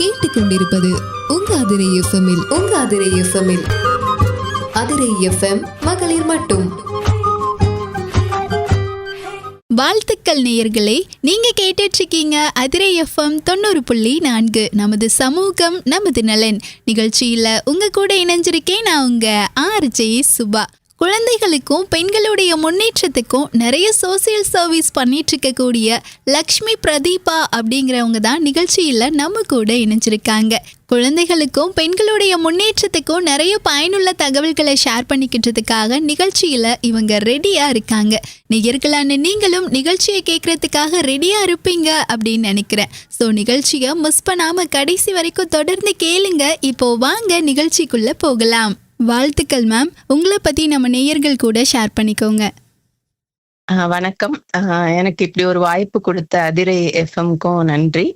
கேட்டுக்கொண்டிருப்பது உங்க அதிரை எஃப்எம்மில் அதிரை எஃப்எம் மகளிர் மட்டும். வாழ்த்துக்கள் நேயர்களே, நீங்க கேட்டுட்டு இருக்கீங்க அதிரை எஃப்எம் 90.4 நமது சமூகம் நமது நலன் நிகழ்ச்சியில உங்க கூட இணைஞ்சிருக்கேன் நான் உங்க ஆர்ஜே சுபா. குழந்தைகளுக்கும் பெண்களுடைய முன்னேற்றத்துக்கும் நிறைய சோசியல் சர்வீஸ் பண்ணிட்டு இருக்கக்கூடிய லக்ஷ்மி பிரதீபா அப்படிங்கிறவங்க தான் நிகழ்ச்சியில் நம்ம கூட இணைஞ்சிருக்காங்க. குழந்தைகளுக்கும் பெண்களுடைய முன்னேற்றத்துக்கும் நிறைய பயனுள்ள தகவல்களை ஷேர் பண்ணிக்கிட்டதுக்காக நிகழ்ச்சியில் இவங்க ரெடியாக இருக்காங்க. நேயர்களான நீங்களும் நிகழ்ச்சியை கேட்கறதுக்காக ரெடியாக இருப்பீங்க அப்படின்னு நினைக்கிறேன். ஸோ நிகழ்ச்சியை மிஸ் பண்ணாமல் கடைசி வரைக்கும் தொடர்ந்து கேளுங்க. இப்போ வாங்க நிகழ்ச்சிக்குள்ளே போகலாம். வாழ்த்துக்கள் மேம். உங்களை பத்தி நம்ம நேயர்கள் கூட ஷேர் பண்ணிக்கோங்க. வணக்கம். எனக்கு இப்படி ஒரு வாய்ப்பு கொடுத்த அதிரை எஃப்எம்க்கும் நன்றி.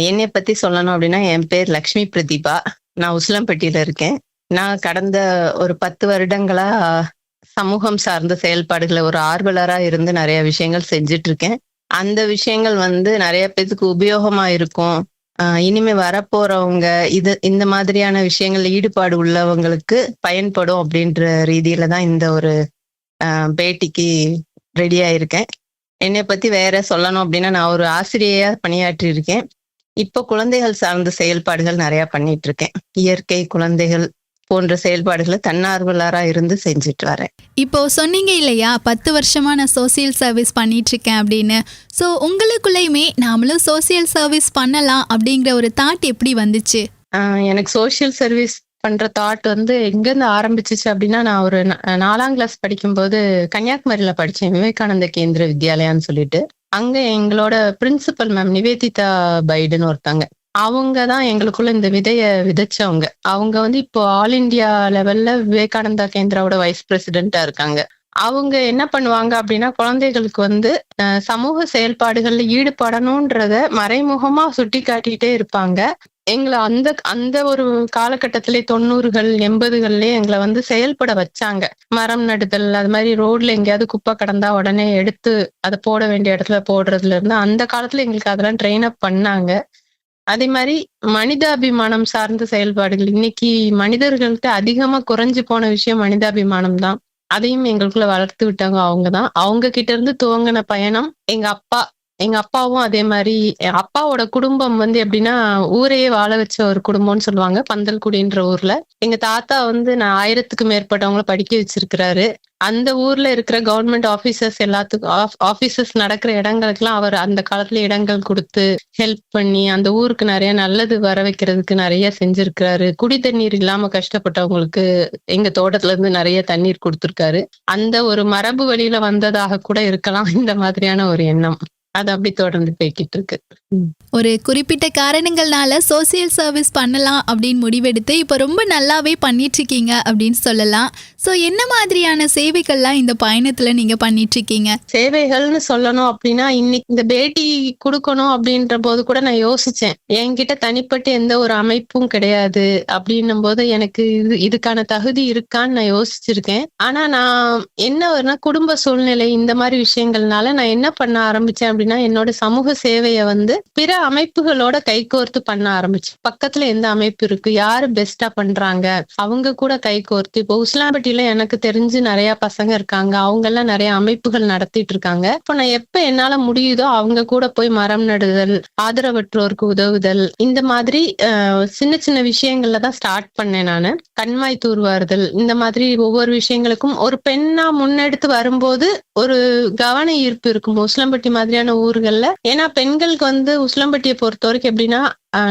என்னை பத்தி சொல்லணும் அப்படின்னா, என் பேர் லக்ஷ்மி பிரதீபா. நான் உசிலம்பட்டியில இருக்கேன். நான் கடந்த ஒரு 10 வருடங்களா சமூகம் சார்ந்த செயல்பாடுகளை ஒரு ஆர்வலரா இருந்து நிறைய விஷயங்கள் செஞ்சுட்டு இருக்கேன். அந்த விஷயங்கள் நிறைய பேருக்கு உபயோகமா இருக்கும். இனிமே வரப்போறவங்க இந்த மாதிரியான விஷயங்கள்ல ஈடுபாடு உள்ளவங்களுக்கு பயன்படும் அப்படின்ற ரீதியில தான் இந்த ஒரு பேட்டிக்கு ரெடியா இருக்கேன். என்னை பத்தி வேற சொல்லணும் அப்படின்னா, நான் ஒரு ஆசிரியையா பணியாற்றி இருக்கேன். இப்போ குழந்தைகள் சார்ந்த செயல்பாடுகள் நிறைய பண்ணிட்டு இருக்கேன். இயற்கை, குழந்தைகள் போன்ற செயல்பாடுகளை தன்னார்வலரா இருந்து செஞ்சுட்டு வரேன். இப்போ சொன்னீங்க இல்லையா, 10 வருஷமா நான் சோசியல் சர்வீஸ் பண்ணிட்டு இருக்கேன் அப்படின்னு. ஸோ உங்களுக்குள்ளேயுமே நாமளும் சோசியல் சர்வீஸ் பண்ணலாம் அப்படிங்கிற ஒரு தாட் எப்படி வந்துச்சு? எனக்கு சோசியல் சர்வீஸ் பண்ற தாட் எங்கேருந்து ஆரம்பிச்சிச்சு அப்படின்னா, நான் ஒரு 4ஆம் கிளாஸ் படிக்கும்போது கன்னியாகுமரியில படிச்சேன். விவேகானந்த கேந்திர வித்யாலயான்னு சொல்லிட்டு. அங்க எங்களோட பிரின்சிபல் மேம் நிவேதிதா பைடுன்னு ஒருத்தாங்க. அவங்க தான் எங்களுக்குள்ள இந்த விதைய விதைச்சவங்க. அவங்க இப்போ ஆல் இண்டியா லெவல்ல விவேகானந்தா கேந்திராவோட வைஸ் பிரசிடென்டா இருக்காங்க. அவங்க என்ன பண்ணுவாங்க அப்படின்னா, குழந்தைகளுக்கு சமூக செயல்பாடுகள்ல ஈடுபடணும்ன்றத மறைமுகமா சுட்டி காட்டிட்டே இருப்பாங்க. எங்களை அந்த ஒரு காலகட்டத்திலே 90கள் 80கள்லயே எங்களை செயல்பட வச்சாங்க. மரம் நடுதல், அது மாதிரி ரோட்ல எங்கேயாவது குப்பை கடந்தா உடனே எடுத்து அதை போட வேண்டிய இடத்துல போடுறதுல இருந்து அந்த காலத்துல எங்களுக்கு அதெல்லாம் ட்ரெயின் அப் பண்ணாங்க. அதே மாதிரி மனிதாபிமானம் சார்ந்த செயல்பாடுகள், இன்னைக்கு மனிதர்கள்ட்ட அதிகமா குறைஞ்சு போன விஷயம் மனிதாபிமானம் தான். அதையும் எங்களுக்குள்ள வளர்த்து விட்டாங்க. அவங்கதான். அவங்க கிட்ட இருந்து துவங்கின பயணம் எங்க அப்பாவும் அதே மாதிரி. அப்பாவோட குடும்பம் எப்படின்னா, ஊரையே வாழ வச்ச ஒரு குடும்பம்னு சொல்லுவாங்க. பந்தல்குடின்ற ஊர்ல எங்க தாத்தா நான் 1000க்கு மேற்பட்டவங்கள படிக்க வச்சிருக்கிறாரு. அந்த ஊர்ல இருக்கிற கவர்மெண்ட் ஆபீசர்ஸ் ஆபீசர்ஸ் நடக்கிற இடங்களுக்கெல்லாம் அவர் அந்த காலத்துல இடங்கள் கொடுத்து ஹெல்ப் பண்ணி அந்த ஊருக்கு நிறைய நல்லது வர வைக்கிறதுக்கு நிறைய செஞ்சிருக்கிறாரு. குடி தண்ணீர் இல்லாம கஷ்டப்பட்டவங்களுக்கு எங்க தோட்டத்துல இருந்து நிறைய தண்ணீர் கொடுத்திருக்காரு. அந்த ஒரு மரபு வழியில வந்ததாக கூட இருக்கலாம் இந்த மாதிரியான ஒரு எண்ணம். அது அப்படி தொடர்ந்து போய்கிட்டு இருக்கு. ஒரு குறிப்பிட்ட காரணங்கள்னால சோசியல் சர்வீஸ் பண்ணலாம் அப்படின்னு முடிவெடுத்து இப்போ ரொம்ப நல்லாவே பண்ணிட்டு இருக்கீங்க அப்படின்னு சொல்லலாம். ஸோ என்ன மாதிரியான சேவைகள்லாம் இந்த பயணத்துல நீங்க பண்ணிட்டு இருக்கீங்க? சேவைகள்னு சொல்லணும் அப்படின்னா, இன்னைக்கு இந்த பேட்டி கொடுக்கணும் அப்படின்ற போது கூட நான் யோசிச்சேன். என்கிட்ட தனிப்பட்ட எந்த ஒரு அமைப்பும் கிடையாது அப்படின்னும் போது எனக்கு இதுக்கான தகுதி இருக்கான்னு நான் யோசிச்சிருக்கேன். ஆனா நான் என்ன குடும்ப சூழ்நிலை இந்த மாதிரி விஷயங்கள்னால நான் என்ன பண்ண ஆரம்பிச்சேன் அப்படின்னா, என்னோட சமூக சேவையை பிற அமைப்புகளோட கைகோர்த்து பண்ண ஆரம்பிச்சு. பக்கத்துல எந்த அமைப்பு இருக்கு, யாரு பெஸ்டா பண்றாங்க, அவங்க கூட கைகோர்த்து. இப்போ உசிலாம்பட்டியில எனக்கு தெரிஞ்சு நிறைய பசங்க இருக்காங்க. அவங்க எல்லாம் நிறைய அமைப்புகள் நடத்திட்டு இருக்காங்க. இப்போ நான் எப்ப என்னால முடியுதோ அவங்க கூட போய் மரம் நடுதல், ஆதரவற்றோருக்கு உதவுதல், இந்த மாதிரி சின்ன சின்ன விஷயங்கள்ல தான் ஸ்டார்ட் பண்ணேன் நானு. கண்மாய் தூர்வாறுதல், இந்த மாதிரி ஒவ்வொரு விஷயங்களுக்கும் ஒரு பெண்ணா முன்னெடுத்து வரும்போது ஒரு கவன ஈர்ப்பு இருக்கும் உசிலம்பட்டி மாதிரியான ஊர்கள்ல. ஏன்னா பெண்களுக்கு உசிலம்பட்டியை பொறுத்த வரைக்கும் எப்படின்னா,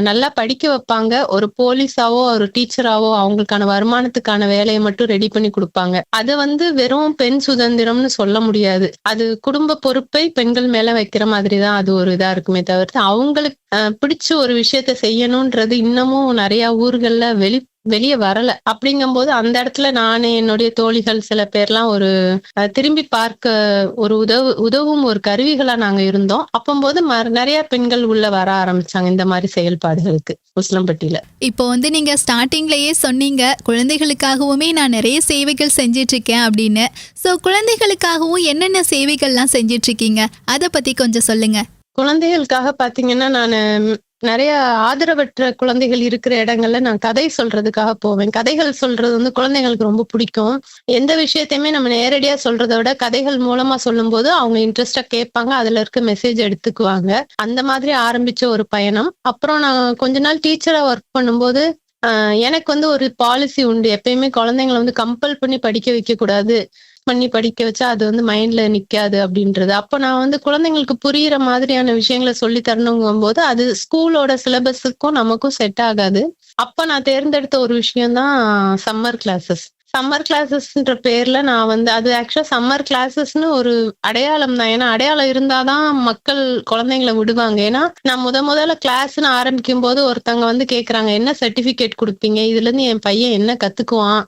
நல்லா படிக்க வைப்பாங்க. ஒரு போலீஸாவோ ஒரு டீச்சராவோ அவங்களுக்கான வருமானத்துக்கான வேலையை மட்டும் ரெடி பண்ணி கொடுப்பாங்க. அது வெறும் பெண் சுதந்திரம்னு சொல்ல முடியாது. அது குடும்ப பொறுப்பை பெண்கள் மேல வைக்கிற மாதிரிதான் அது ஒரு இதா இருக்குமே தவிர்த்து, அவங்களுக்கு பிடிச்ச ஒரு விஷயத்த செய்யணும்ன்றது இன்னமும் நிறைய ஊர்கள்ல வெளியே வரல. அப்படிங்கும்போது அந்த இடத்துல நானே என்னுடைய தோழிகள் சில பேர்லாம் ஒரு திரும்பி பார்க்க ஒரு உதவும் ஒரு கருவிகளா நாங்க இருந்தோம். அப்பம்போது நிறைய பெண்கள் உள்ள வர ஆரம்பிச்சாங்க இந்த மாதிரி செயல்பாடுகளுக்கு உசிலம்பட்டியில. இப்போ நீங்க ஸ்டார்டிங்லயே சொன்னீங்க, குழந்தைகளுக்காகவுமே நான் நிறைய சேவைகள் செஞ்சிட்டு இருக்கேன் அப்படின்னு. ஸோ குழந்தைகளுக்காகவும் என்னென்ன சேவைகள்லாம் செஞ்சிட்டு இருக்கீங்க, அதை பத்தி கொஞ்சம் சொல்லுங்க. குழந்தைகளுக்காக பாத்தீங்கன்னா, நான் நிறைய ஆதரவற்ற குழந்தைகள் இருக்கிற இடங்கள்ல நான் கதை சொல்றதுக்காக போவேன். கதைகள் சொல்றது வந்து குழந்தைங்களுக்கு ரொம்ப பிடிக்கும். எந்த விஷயத்தையுமே நம்ம நேரடியா சொல்றதை விட கதைகள் மூலமா சொல்லும்போது அவங்க இன்ட்ரெஸ்டா கேட்பாங்க, அதுல இருக்க மெசேஜ் எடுத்துக்குவாங்க. அந்த மாதிரி ஆரம்பிச்ச ஒரு பயணம். அப்புறம் நான் கொஞ்ச நாள் டீச்சரா ஒர்க் பண்ணும்போது எனக்கு வந்து ஒரு பாலிசி உண்டு. எப்பயுமே குழந்தைங்களை வந்து கம்பல் பண்ணி படிக்க வைக்க கூடாது. பண்ணி படிக்க வச்சா அது வந்து மைண்ட்ல நிக்காது அப்படின்றது. அப்ப நான் வந்து குழந்தைங்களுக்கு புரியிற மாதிரியான விஷயங்களை சொல்லி தரணுங்கும் போது அது ஸ்கூலோட சிலபஸுக்கும் நமக்கும் செட் ஆகாது. அப்ப நான் தேர்ந்தெடுத்த ஒரு விஷயம் தான் சம்மர் கிளாஸஸ். சம்மர் கிளாஸஸ்ன்ற பேர்ல நான் வந்து அது ஆக்சுவலா சம்மர் கிளாஸஸ்னு ஒரு அடையாளம் தான். ஏன்னா அடையாளம் இருந்தாதான் மக்கள் குழந்தைங்களை விடுவாங்க. ஏன்னா நான் முதல்ல கிளாஸ்ன்னு ஆரம்பிக்கும் போது ஒருத்தவங்க வந்து கேக்குறாங்க, என்ன சர்டிபிகேட் கொடுப்பீங்க, இதுல இருந்து என் பையன் என்ன கத்துக்குவான்,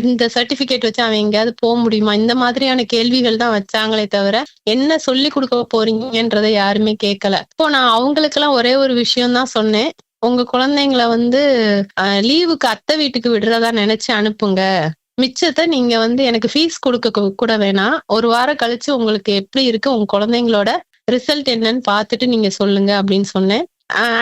இந்த சர்டிபிகேட் வச்சு அவன் எங்கேயாவது போக முடியுமா, இந்த மாதிரியான கேள்விகள் தான் வச்சாங்களே தவிர என்ன சொல்லி கொடுக்க போறீங்கன்றதை யாருமே கேட்கல. இப்போ நான் அவங்களுக்கு எல்லாம் ஒரே ஒரு விஷயம் தான் சொன்னேன், உங்க குழந்தைங்களை வந்து லீவுக்கு அத்தை வீட்டுக்கு விடுறதா நினைச்சு அனுப்புங்க. மிச்சத்தை நீங்க வந்து எனக்கு ஃபீஸ் கொடுக்க கூட வேணாம். ஒரு வாரம் கழிச்சு உங்களுக்கு எப்படி இருக்கு, உங்க குழந்தைங்களோட ரிசல்ட் என்னன்னு பார்த்துட்டு நீங்க சொல்லுங்க அப்படின்னு சொன்னேன்.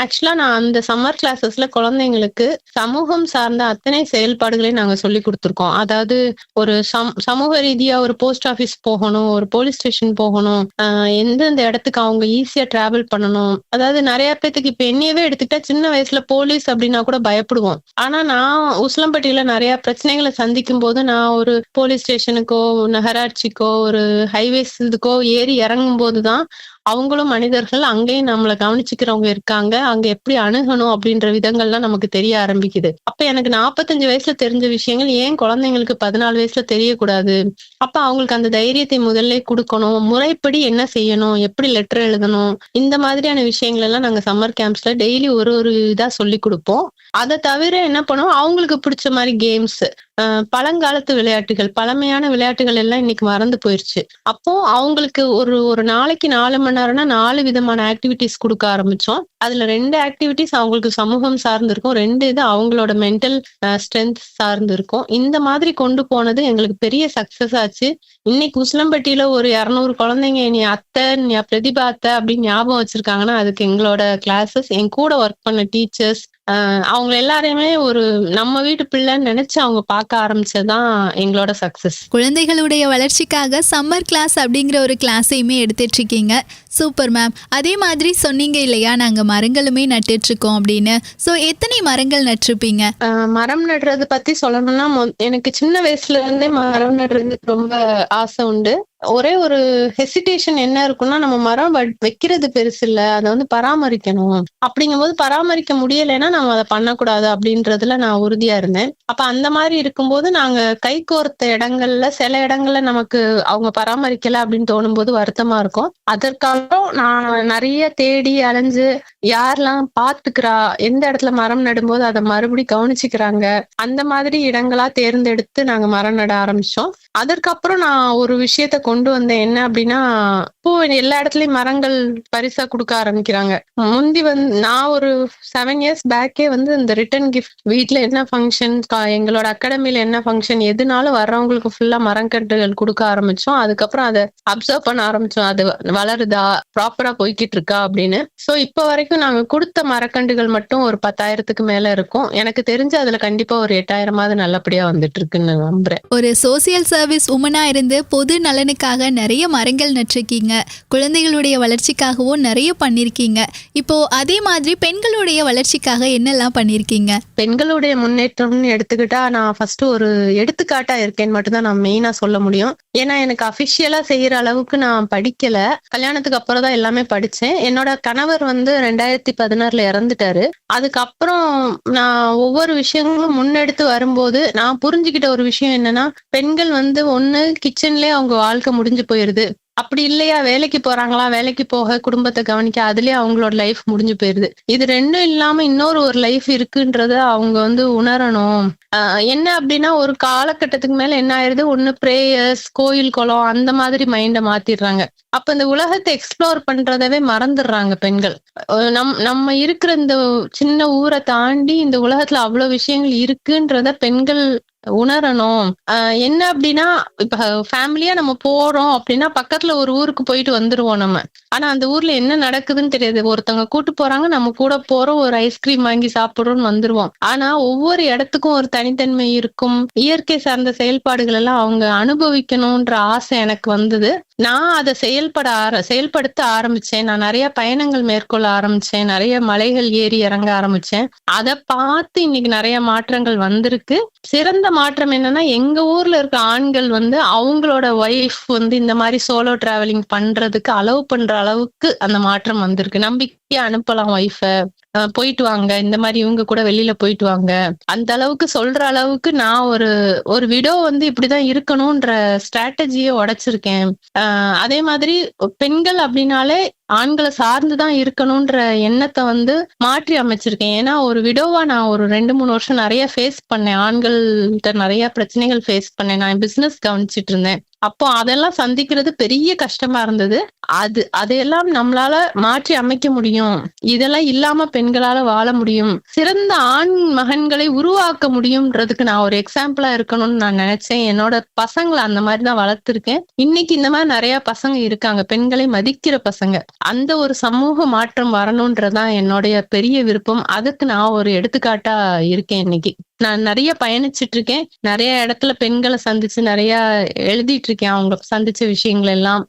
ஆக்சுவலா நான் அந்த சம்மர் கிளாஸஸ்ல குழந்தைங்களுக்கு சமூகம் சார்ந்த அத்தனை செயல்பாடுகளையும் நாங்க சொல்லி கொடுத்துருக்கோம். அதாவது ஒரு சமூக ரீதியா ஒரு போஸ்ட் ஆபீஸ் போகணும், ஒரு போலீஸ் ஸ்டேஷன் போகணும், எந்தெந்த இடத்துக்கு அவங்க ஈஸியா டிராவல் பண்ணணும். அதாவது நிறைய பேத்துக்கு இப்ப என்னையவே எடுத்துக்கிட்டா சின்ன வயசுல போலீஸ் அப்படின்னா கூட பயப்படுவோம். ஆனா நான் உசிலம்பட்டியில நிறைய பிரச்சனைகளை சந்திக்கும் போது நான் ஒரு போலீஸ் ஸ்டேஷனுக்கோ நகராட்சிக்கோ ஒரு ஹைவேஸ் இதுக்கோ ஏறி இறங்கும் போதுதான் அவங்களும் மனிதர்கள், அங்கேயும் நம்மளை கவனிச்சுக்கிறவங்க இருக்காங்க, அங்க எப்படி அணுகணும் அப்படின்ற விதங்கள்லாம் நமக்கு தெரிய ஆரம்பிக்குது. அப்ப எனக்கு 45 வயசுல தெரிஞ்ச விஷயங்கள் ஏன் குழந்தைங்களுக்கு 14 வயசுல தெரியக்கூடாது? அப்ப அவங்களுக்கு அந்த தைரியத்தை முதல்ல கொடுக்கணும். முறைப்படி என்ன செய்யணும், எப்படி லெட்டர் எழுதணும், இந்த மாதிரியான விஷயங்கள் எல்லாம் நாங்க சம்மர் கேம்ப்ஸ்ல டெய்லி ஒரு இதா சொல்லி கொடுப்போம். அதை தவிர என்ன பண்ணுவோம், அவங்களுக்கு பிடிச்ச மாதிரி கேம்ஸ், பழங்காலத்து விளையாட்டுகள், பழமையான விளையாட்டுகள் எல்லாம் இன்னைக்கு மறந்து போயிருச்சு. அப்போ அவங்களுக்கு ஒரு நாளைக்கு 4 மணி நேரம்னா 4 விதமான ஆக்டிவிட்டிஸ் கொடுக்க ஆரம்பிச்சோம். அதுல 2 ஆக்டிவிட்டிஸ் அவங்களுக்கு சமூகம் சார்ந்து இருக்கும், 2 இது அவங்களோட மென்டல் ஸ்ட்ரென்த் சார்ந்து இருக்கும். இந்த மாதிரி கொண்டு போனது எங்களுக்கு பெரிய சக்சஸ் ஆச்சு. இன்னைக்கு உசிலம்பட்டியில ஒரு 200 குழந்தைங்க நீ அத்தை, நீ பிரதிபா அத்தை அப்படின்னு ஞாபகம் வச்சிருக்காங்கன்னா அதுக்கு எங்களோட கிளாஸஸ், என் கூட ஒர்க் பண்ண டீச்சர்ஸ், அவங்க எல்லாரையுமே ஒரு நம்ம வீட்டு பிள்ளைன்னு நினைச்சு அவங்க பார்க்க ஆரம்பிச்சதுதான் எங்களோட சக்சஸ். குழந்தைகளுடைய வளர்ச்சிக்காக சம்மர் கிளாஸ் அப்படிங்கிற ஒரு கிளாஸையுமே எடுத்துட்டு இருக்கீங்க. Super ma'am. அதே மாதிரி சொன்னீங்க இல்லையா, நாங்க மரங்களுமே நட்டுட்டு இருக்கோம் அப்படின்னு. ஸோ எத்தனை மரங்கள் நட்டிருப்பீங்க? மரம் நடுறது பத்தி சொல்லணும்னா எனக்கு சின்ன வயசுல இருந்தே மரம் நடுறது ரொம்ப ஆசை உண்டு. ஒரே ஒரு ஹெசிடேஷன் என்ன இருக்குன்னா, நம்ம மரம் வைக்கிறது பெருசு இல்ல, அதை வந்து பராமரிக்கணும். அப்படிங்கும்போது பராமரிக்க முடியலைன்னா நம்ம அதை பண்ணக்கூடாது அப்படின்றதுல நான் உறுதியா இருந்தேன். அப்ப அந்த மாதிரி இருக்கும்போது நாங்க கை கோர்த்த இடங்கள்ல சில இடங்கள்ல நமக்கு அவங்க பராமரிக்கல அப்படின்னு தோணும் போது வருத்தமா இருக்கும். அதற்காக நான் நிறைய தேடி அலைஞ்சு யாரெல்லாம் பாத்துக்கிறா, எந்த இடத்துல மரம் நடும்போது அதை மறுபடி கவனிச்சுக்கிறாங்க, அந்த மாதிரி இடங்களா தேர்ந்தெடுத்து நாங்க மரம் நட ஆரம்பிச்சோம். அதற்கப்புறம் நான் ஒரு விஷயத்த கொண்டு வந்தேன். என்ன அப்படின்னா, இப்போ எல்லா இடத்துலயும் மரங்கள் பரிசா கொடுக்க ஆரம்பிக்கிறாங்க. முந்தி வந்து நான் ஒரு 7 இயர்ஸ் பேக்கே வந்து இந்த ரிட்டர்ன் கிஃப்ட், வீட்டுல என்ன ஃபங்க்ஷன், எங்களோட அகாடமில என்ன ஃபங்க்ஷன், எதுனாலும் வர்றவங்களுக்கு ஃபுல்லா மரக்கன்றுகள் கொடுக்க ஆரம்பிச்சோம். அதுக்கப்புறம் அதை அப்சர்வ் பண்ண ஆரம்பிச்சோம், அது வளருதா, ப்ராப்பரா போய்கிட்டு இருக்கா அப்படின்னு. சோ இப்ப வரைக்கும் நாங்க கொடுத்த மரக்கன்றுகள் மட்டும் ஒரு 10,000க்கு மேல இருக்கும். எனக்கு தெரிஞ்சு அதுல கண்டிப்பா ஒரு 8,000 நல்லபடியா வந்துட்டு இருக்குன்னு நம்புறேன். ஒரு சோசியல் சர்வீஸ் உமனா இருந்து பொது நலனுக்காக நிறைய மரங்கள் நட்டிருக்கீங்க, குழந்தைகளுடைய வளர்ச்சிக்காகவும் நிறைய பண்ணிருக்கீங்க. இப்போ அதே மாதிரி பெண்களுடைய வளர்ச்சிக்காக என்னெல்லாம் பண்ணிருக்கீங்க? பெண்களுடைய முன்னேற்றம்னு எடுத்துக்கிட்டா நான் ஃபர்ஸ்ட் ஒரு எடுத்துக்காட்டா இருக்கேன்னு மட்டும்தான் நான் மெயினா சொல்ல முடியும். ஏன்னா எனக்கு அபிஷியலா செய்யற அளவுக்கு நான் படிக்கல. கல்யாணத்துக்கு அப்புறம் தான் எல்லாமே படிச்சேன். என்னோட கணவர் வந்து 2016 இறந்துட்டாரு. அதுக்கப்புறம் நான் ஒவ்வொரு விஷயங்களும் முன்னெடுத்து வரும்போது நான் புரிஞ்சுக்கிட்ட ஒரு விஷயம் என்னன்னா, பெண்கள் வந்து ஒண்ணு கிச்சன்லயே அவங்க வாழ்க்கை முடிஞ்சு போயிருது, அப்படி இல்லையா வேலைக்கு போறாங்களா, வேலைக்கு போக குடும்பத்தை கவனிக்க அதுலயே அவங்களோட லைஃப் முடிஞ்சு போயிருது. இது ரெண்டும் இல்லாம இன்னொரு ஒரு லைஃப் இருக்குன்றத அவங்க வந்து உணரணும். என்ன அப்படின்னா, ஒரு காலகட்டத்துக்கு மேல என்ன ஆயிருது, ஒண்ணு பிரேயர்ஸ், கோயில் குளம் அந்த மாதிரி மைண்ட மாத்திடுறாங்க. அப்ப இந்த உலகத்தை எக்ஸ்ப்ளோர் பண்றதவே மறந்துடுறாங்க பெண்கள். நம்ம இருக்கிற இந்த சின்ன ஊரை தாண்டி இந்த உலகத்துல அவ்வளவு விஷயங்கள் இருக்குன்றத பெண்கள் உணரணும். என்ன அப்படின்னா, இப்ப ஃபேமிலியா நம்ம போறோம் அப்படின்னா பக்கத்துல ஒரு ஊருக்கு போயிட்டு வந்துருவோம் நம்ம. ஆனா அந்த ஊர்ல என்ன நடக்குதுன்னு தெரியாது. ஒருத்தவங்க கூட்டு போறாங்க, நம்ம கூட போறோம், ஒரு ஐஸ்கிரீம் வாங்கி சாப்பிடுறோம்னு வந்துருவோம். ஆனா ஒவ்வொரு இடத்துக்கும் ஒரு தனித்தன்மை இருக்கும். இயற்கை சார்ந்த செயல்பாடுகள் எல்லாம் அவங்க அனுபவிக்கணும்ன்ற ஆசை எனக்கு வந்தது. நான் அதை செயல்படுத்த ஆரம்பிச்சேன். நான் நிறைய பயணங்கள் மேற்கொள்ள ஆரம்பிச்சேன். நிறைய மலைகள் ஏறி இறங்க ஆரம்பிச்சேன். அதை பார்த்து இன்னைக்கு நிறைய மாற்றங்கள் வந்திருக்கு. சிறந்த மாற்றம் என்னன்னா, எங்க ஊர்ல இருக்க ஆண்கள் வந்து அவங்களோட ஒய்ஃப் வந்து இந்த மாதிரி சோலோ டிராவலிங் பண்றதுக்கு அலோவ் பண்ற அளவுக்கு அந்த மாற்றம் வந்திருக்கு. நம்பிக்கையா அனுப்பலாம் ஒய்ஃப, போயிட்டு வாங்க, இந்த மாதிரி இவங்க கூட வெளியில போயிட்டு வாங்க, அந்த அளவுக்கு சொல்ற அளவுக்கு நான் ஒரு விடோ வந்து இப்படிதான் இருக்கணும்ன்ற ஸ்ட்ராட்டஜியை உடைச்சிருக்கேன். அதே மாதிரி பெண்கள் அப்படின்னாலே ஆண்களை சார்ந்துதான் இருக்கணும்ன்ற எண்ணத்தை வந்து மாற்றி அமைச்சிருக்கேன். ஏன்னா ஒரு விடோவா நான் ஒரு 2-3 வருஷம் நிறைய ஃபேஸ் பண்ணேன். ஆண்கள்கிட்ட நிறைய பிரச்சனைகள் ஃபேஸ் பண்ணேன். நான் பிசினஸ் கவனிச்சிட்டு இருந்தேன். அப்போ அதெல்லாம் சந்திக்கிறது பெரிய கஷ்டமா இருந்தது. அதையெல்லாம் நம்மளால மாற்றி அமைக்க முடியும். இதெல்லாம் இல்லாம பெண்களால வாழ முடியும். சிறந்த ஆண் மகன்களை உருவாக்க முடியும்ன்றதுக்கு நான் ஒரு எக்ஸாம்பிளா இருக்கணும்னு நான் நினைச்சேன். என்னோட பசங்களை அந்த மாதிரி தான் வளர்த்திருக்கேன். இன்னைக்கு இந்த மாதிரி நிறைய பசங்க இருக்காங்க, பெண்களை மதிக்கிற பசங்க. அந்த ஒரு சமூக மாற்றம் வரணும்ன்றதான் என்னுடைய பெரிய விருப்பம். அதுக்கு நான் ஒரு எடுத்துக்காட்டா இருக்கேன். இன்னைக்கு நான் நிறைய பயணிச்சிட்டு இருக்கேன். நிறைய இடத்துல பெண்களை சந்திச்சு நிறைய எழுதிட்டு இருக்கேன், அவங்க சந்திச்ச விஷயங்கள் எல்லாம்.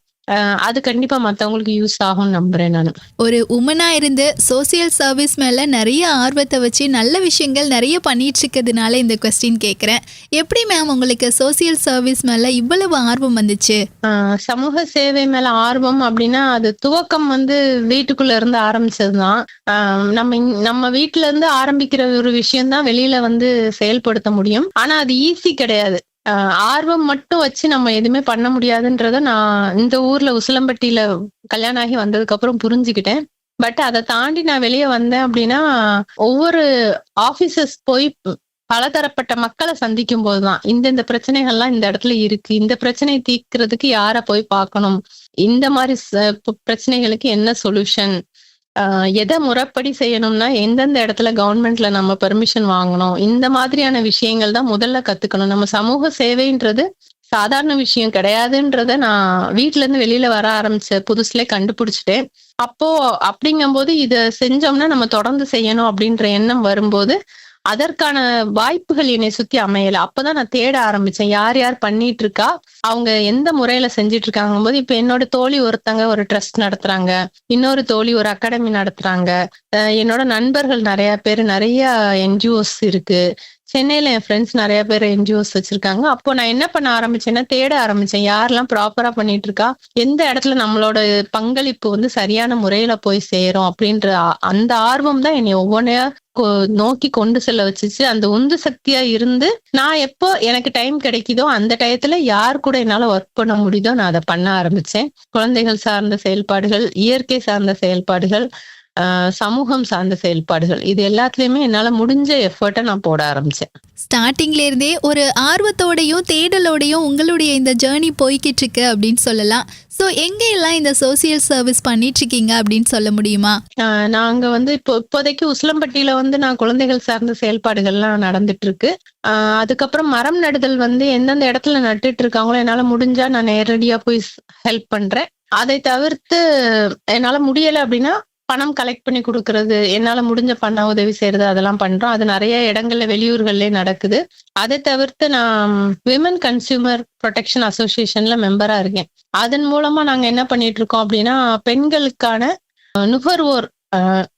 அது கண்டிப்பா மத்தவங்களுக்கு யூஸ் ஆகும்னு நம்புறேன் நான். ஒரு உமனா இருந்து சோசியல் சர்வீஸ் மேல நிறைய ஆர்வத்தை வச்சு நல்ல விஷயங்கள் நிறைய பண்ணிட்டு இருக்கிறதுனால இந்த கொஸ்டின் கேட்கிறேன். எப்படி மேம் உங்களுக்கு சோசியல் சர்வீஸ் மேல இவ்வளவு ஆர்வம் வந்துச்சு? சமூக சேவை மேல ஆர்வம் அப்படின்னா அது துவக்கம் வந்து வீட்டுக்குள்ள இருந்து ஆரம்பிச்சதுதான். நம்ம வீட்டுல இருந்து ஆரம்பிக்கிற ஒரு விஷயம் தான் வெளியில வந்து செயல்படுத்த முடியும். ஆனா அது ஈஸி கிடையாது. ஆர்வம் மட்டும் வச்சு நம்ம எதுவுமே பண்ண முடியாதுன்றத நான் இந்த ஊர்ல உசிலம்பட்டியில கல்யாணம் ஆகி வந்ததுக்கு அப்புறம் புரிஞ்சுக்கிட்டேன். பட் அதை தாண்டி நான் வெளியே வந்தேன் அப்படின்னா, ஒவ்வொரு ஆபீசர்ஸ் போய் பலதரப்பட்ட மக்களை சந்திக்கும் போதுதான் இந்த பிரச்சனைகள்லாம் இந்த இடத்துல இருக்கு, இந்த பிரச்சனையை தீர்க்கிறதுக்கு யார போய் பார்க்கணும், இந்த மாதிரி பிரச்சனைகளுக்கு என்ன சொல்யூஷன், எதை முறைப்படி செய்யணும்னா எந்தெந்த இடத்துல கவர்மெண்ட்ல நம்ம பெர்மிஷன் வாங்கணும், இந்த மாதிரியான விஷயங்கள் தான் முதல்ல கத்துக்கணும். நம்ம சமூக சேவைன்றது சாதாரண விஷயம் கிடையாதுன்றத நான் வீட்டுல இருந்து வெளியில வர ஆரம்பிச்ச புதுசுல கண்டுபிடிச்சிட்டேன். அப்போ அப்படிங்கும்போது இத செஞ்சோம்னா நம்ம தொடர்ந்து செய்யணும் அப்படின்ற எண்ணம் வரும்போது அதற்கான வாய்ப்புகள் என்னை சுத்தி அமையல. அப்பதான் நான் தேட ஆரம்பிச்சேன், யார் யார் பண்ணிட்டு இருக்கா, அவங்க எந்த முறையில செஞ்சிட்டு இருக்காங்க போது. இப்ப என்னோட தோழி ஒருத்தங்க ஒரு ட்ரஸ்ட் நடத்துறாங்க, இன்னொரு தோழி ஒரு அகாடமி நடத்துறாங்க, என்னோட நண்பர்கள் நிறைய பேர், நிறைய என்ஜிஓஸ் இருக்கு. சென்னையில என் ஃப்ரெண்ட்ஸ் நிறைய பேர் என்ஜிஓஸ் வச்சிருக்காங்க. அப்போ நான் என்ன பண்ண ஆரம்பிச்சேன்னா, தேட ஆரம்பிச்சேன் யாரெல்லாம் ப்ராப்பரா பண்ணிட்டு இருக்கா, எந்த இடத்துல நம்மளோட பங்களிப்பு வந்து சரியான முறையில போய் சேரும் அப்படின்ற அந்த ஆர்வம் தான் என்னை ஒவ்வொன்றையா நோக்கி கொண்டு செல்ல வச்சுச்சு. அந்த உந்து சக்தியா இருந்து நான் எப்போ எனக்கு டைம் கிடைக்குதோ அந்த டயத்துல யார் கூட என்னால ஒர்க் பண்ண முடியுதோ நான் அதை பண்ண ஆரம்பிச்சேன். குழந்தைகள் சார்ந்த செயல்பாடுகள், இயற்கை சார்ந்த செயல்பாடுகள், சமூகம் சார்ந்த செயல்பாடுகள், இது எல்லாத்துலயுமே என்னால முடிஞ்ச எஃபர்ட்டை நான் போட ஆரம்பிச்சேன். ஸ்டார்டிங்ல இருந்தே ஒரு ஆர்வத்தோடையும் தேடலோடையும் உங்களுடைய இந்த ஜேர்னி போய்கிட்டு இருக்கு அப்படின்னு சொல்லலாம். ஸோ எங்க எல்லாம் இந்த சோசியல் சர்வீஸ் பண்ணிட்டு இருக்கீங்க அப்படின்னு சொல்ல முடியுமா? நாங்க வந்து இப்போதைக்கு உசிலம்பட்டியில வந்து நான் குழந்தைகள் சார்ந்த செயல்பாடுகள்லாம் நடந்துட்டு இருக்கு. அதுக்கப்புறம் மரம் நடுதல் வந்து எந்தெந்த இடத்துல நட்டுட்டு இருக்காங்களோ என்னால முடிஞ்சா நான் நேரடியா போய் ஹெல்ப் பண்றேன். அதை தவிர்த்து என்னால முடியல அப்படின்னா பணம் கலெக்ட் பண்ணி கொடுக்கறது, என்னால முடிஞ்ச பண்ண உதவி செய்யறது, அதெல்லாம் பண்றோம். அது நிறைய இடங்கள்ல வெளியூர்கள்லயே நடக்குது. அதை தவிர்த்து நான் விமன் கன்சியூமர் ப்ரொடெக்ஷன் அசோசியேஷன்ல மெம்பரா இருக்கேன். அதன் மூலமா நாங்க என்ன பண்ணிட்டு இருக்கோம் அப்படின்னா, பெண்களுக்கான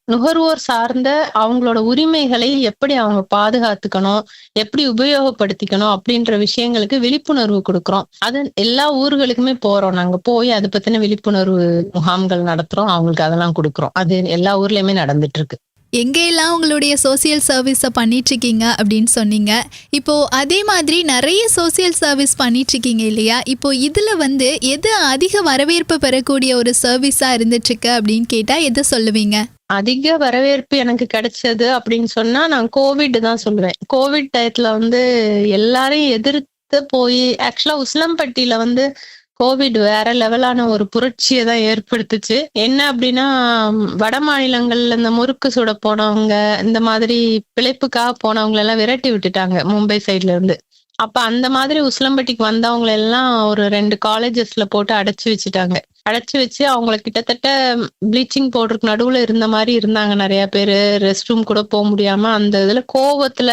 நுகர்வோர் சார்ந்த அவங்களோட உரிமைகளை எப்படி அவங்க பாதுகாத்துக்கணும், எப்படி உபயோகப்படுத்திக்கணும் அப்படின்ற விஷயங்களுக்கு விழிப்புணர்வு கொடுக்குறோம். அது எல்லா ஊர்களுக்குமே போறோம். நாங்க போய் அதை பத்தின விழிப்புணர்வு முகாம்கள் நடத்துறோம், அவங்களுக்கு அதெல்லாம் கொடுக்குறோம். அது எல்லா ஊர்லயுமே நடந்துட்டு இருக்கு. எங்கெல்லாம் உங்களுடைய சோசியல் சர்வீஸை பண்ணிட்டு இருக்கீங்க அப்படின்னு சொன்னீங்க. இப்போ அதே மாதிரி நிறைய சோசியல் சர்வீஸ் பண்ணிட்டு இருக்கீங்க இல்லையா? இப்போ இதுல வந்து எது அதிக வரவேற்பு பெறக்கூடிய ஒரு சர்வீஸா இருந்துட்டு இருக்கு அப்படின்னு கேட்டா எதை சொல்லுவீங்க? அதிக வரவேற்பு எனக்கு கிடைச்சது அப்படின்னு சொன்னா நான் கோவிட் தான் சொல்லுவேன். கோவிட் டயத்துல வந்து எல்லாரையும் எதிர்த்து போய், ஆக்சுவலா உசிலம்பட்டியில வந்து கோவிட் வேற லெவலான ஒரு புரட்சியை தான் ஏற்படுத்துச்சு. என்ன அப்படின்னா, வட மாநிலங்கள்ல இந்த முறுக்கு சுட போனவங்க, இந்த மாதிரி பிழைப்புக்காக போனவங்க எல்லாம் விரட்டி விட்டுட்டாங்க மும்பை சைட்ல இருந்து. அப்ப அந்த மாதிரி உசிலம்பட்டிக்கு வந்தவங்க எல்லாம் ஒரு 2 காலேஜஸ்ல போட்டு அடைச்சு வச்சுட்டாங்க. அடைச்சு வச்சு அவங்கள கிட்டத்தட்ட ப்ளீச்சிங் பவுடருக்கு நடுவுல இருந்த மாதிரி இருந்தாங்க நிறைய பேரு. ரெஸ்ட் ரூம் கூட போக முடியாம அந்த இதுல கோவத்துல